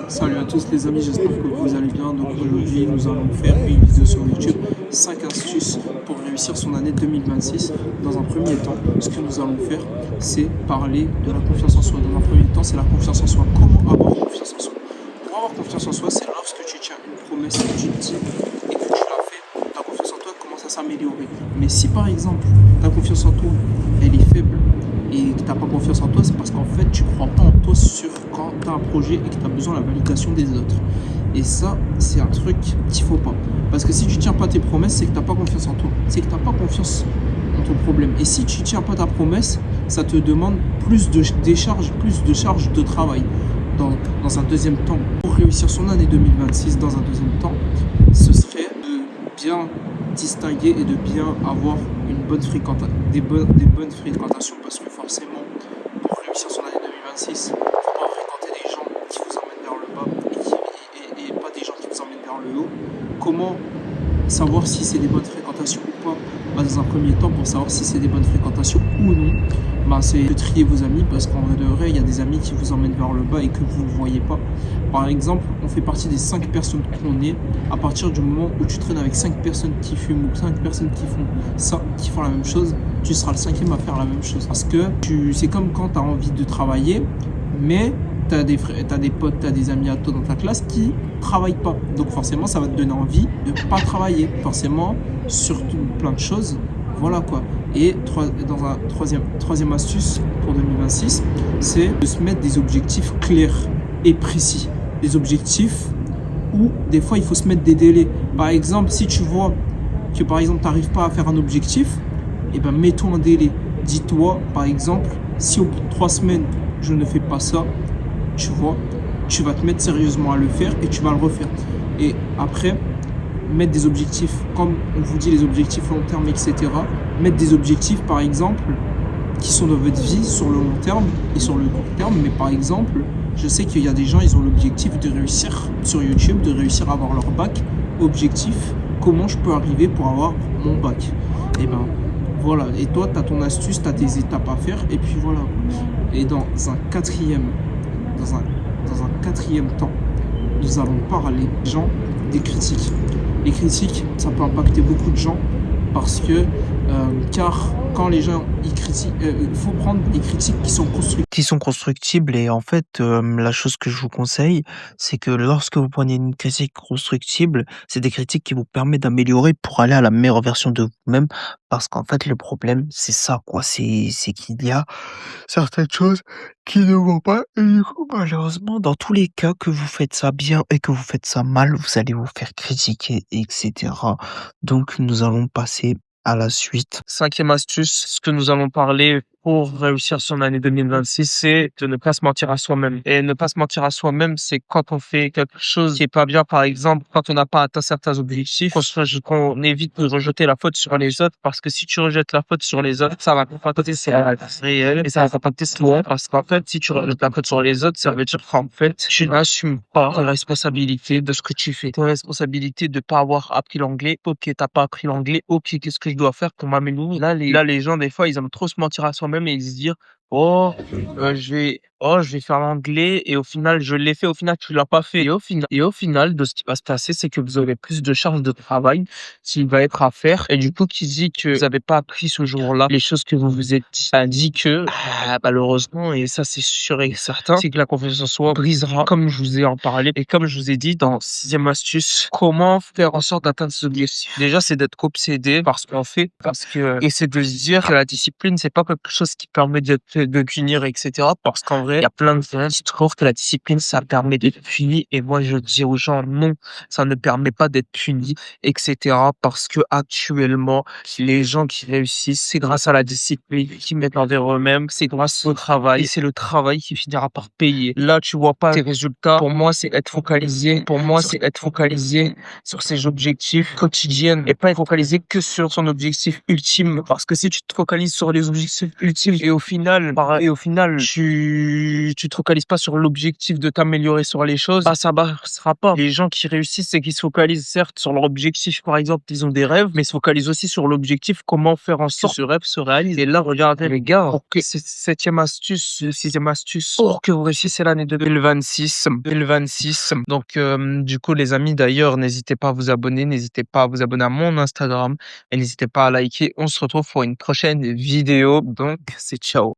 Salut à tous les amis, j'espère que vous allez bien. Donc aujourd'hui nous allons faire une vidéo sur YouTube, 5 astuces pour réussir son année 2026. Dans un premier temps, ce que nous allons faire, c'est parler de la confiance en soi. Dans un premier temps, c'est la confiance en soi. Comment avoir confiance en soi? Pour avoir confiance en soi, c'est lorsque tu tiens une promesse que tu te dis et que tu l'as fait, ta confiance en toi commence à s'améliorer. Mais si par exemple, ta confiance en toi, elle est faible, et que tu n'as pas confiance en toi, c'est parce qu'en fait, tu ne crois pas en toi sur quand tu as un projet et que tu as besoin de la validation des autres. Et ça, c'est un truc qu'il ne faut pas. Parce que si tu ne tiens pas tes promesses, c'est que tu n'as pas confiance en toi. C'est que tu n'as pas confiance en ton problème. Et si tu ne tiens pas ta promesse, ça te demande plus de décharge, plus de charge de travail. Dans un deuxième temps, pour réussir son année 2026, dans un deuxième temps, ce serait de bien distinguer et de bien avoir une bonne des bonnes fréquentations, parce que forcément, pour réussir son année 2026, il ne faut pas fréquenter des gens qui vous emmènent vers le bas et pas des gens qui vous emmènent vers le haut. Comment savoir si c'est des bonnes fréquentations ou pas? Dans un premier temps, pour savoir si c'est des bonnes fréquentations ou non, c'est de trier vos amis, parce qu'en vrai de vrai, il y a des amis qui vous emmènent vers le bas et que vous ne voyez pas. Par exemple, on fait partie des 5 personnes qu'on est. À partir du moment où tu traînes avec 5 personnes qui fument ou 5 personnes qui font ça, qui font la même chose, tu seras le 5e à faire la même chose. Parce que c'est comme quand tu as envie de travailler, mais t'as des potes, t'as des amis à toi dans ta classe qui travaillent pas. Donc forcément, ça va te donner envie de pas travailler. Forcément, surtout plein de choses. Voilà quoi. Et dans un troisième astuce pour 2026, c'est de se mettre des objectifs clairs et précis. Des objectifs où des fois il faut se mettre des délais. Par exemple, si tu vois que par exemple tu n'arrives pas à faire un objectif, et ben mets-toi un délai. Dis-toi par exemple, si au bout de 3 semaines je ne fais pas ça, tu vois, tu vas te mettre sérieusement à le faire et tu vas le refaire. Et après, mettre des objectifs, comme on vous dit, les objectifs long terme, etc. Mettre des objectifs, par exemple, qui sont dans votre vie sur le long terme et sur le court terme. Mais par exemple, je sais qu'il y a des gens, ils ont l'objectif de réussir sur YouTube, de réussir à avoir leur bac. Objectif, comment je peux arriver pour avoir mon bac? Et ben voilà. Et toi, tu as ton astuce, tu as tes étapes à faire. Et puis voilà. Et dans un quatrième temps, nous allons parler des critiques. Les critiques, ça peut impacter beaucoup de gens parce que, car quand les gens ils critiquent, il faut prendre des critiques qui sont constructives. Qui sont constructibles et en fait, la chose que je vous conseille, c'est que lorsque vous prenez une critique constructible, c'est des critiques qui vous permettent d'améliorer pour aller à la meilleure version de vous-même. Parce qu'en fait, le problème, c'est ça, quoi. C'est qu'il y a certaines choses qui ne vont pas et du coup, malheureusement, dans tous les cas, que vous faites ça bien et que vous faites ça mal, vous allez vous faire critiquer, etc. Donc, nous allons passer à la suite. 5e astuce, ce que nous allons parler pour réussir son année 2026, c'est de ne pas se mentir à soi-même. Et ne pas se mentir à soi-même, c'est quand on fait quelque chose qui est pas bien, par exemple, quand on n'a pas atteint certains objectifs, qu'on évite de rejeter la faute sur les autres, parce que si tu rejettes la faute sur les autres, ça va impacter c'est réel et ça va impacter toi. Parce qu'en fait, si tu rejettes la faute sur les autres, ça veut dire qu'en fait, tu n'assumes pas la responsabilité de ce que tu fais. Ta responsabilité de pas avoir appris l'anglais. Ok, t'as pas appris l'anglais. Ok, qu'est-ce que je dois faire pour m'améliorer? Là, les gens, des fois, ils aiment trop se mentir à soi-même et ils se disent, je vais faire l'anglais et au final, je l'ai fait. Au final, tu l'as pas fait. Et au final, de ce qui va se passer, c'est que vous aurez plus de charge de travail s'il va être à faire. Et du coup, qui dit que vous n'avez pas appris ce jour-là les choses que vous vous êtes dit, ça dit que, malheureusement, et ça, c'est sûr et certain, c'est que la confiance en soi brisera, comme je vous ai en parlé. Et comme je vous ai dit dans 6e astuce, comment faire en sorte d'atteindre ce objectif? Déjà, c'est d'être obsédé par ce qu'on fait, et c'est de se dire que la discipline, c'est pas quelque chose qui permet de punir, etc. Parce qu'en vrai, il y a plein de gens qui trouvent que la discipline, ça permet d'être puni. Et moi, je dis aux gens, non, ça ne permet pas d'être puni, etc. Parce que actuellement, les gens qui réussissent, c'est grâce à la discipline, qui mettent envers eux-mêmes, c'est grâce au travail. Et c'est le travail qui finira par payer. Là, tu vois pas tes résultats. Pour moi, c'est être focalisé. Sur ses objectifs quotidiens et pas être focalisé que sur son objectif ultime. Parce que si tu te focalises sur les objectifs ultimes et au final, tu te focalises pas sur l'objectif de t'améliorer sur les choses, bah, ça passera pas. Les gens qui réussissent, c'est qu'ils se focalisent certes sur leur objectif. Par exemple, ils ont des rêves, mais ils se focalisent aussi sur l'objectif, comment faire en sorte que ce rêve se réalise. Et là, regardez, les gars, pour que septième astuce, sixième astuce, pour que vous réussissiez l'année 2026. Donc, du coup, les amis, d'ailleurs, n'hésitez pas à vous abonner, n'hésitez pas à vous abonner à mon Instagram et n'hésitez pas à liker. On se retrouve pour une prochaine vidéo. Donc, c'est ciao.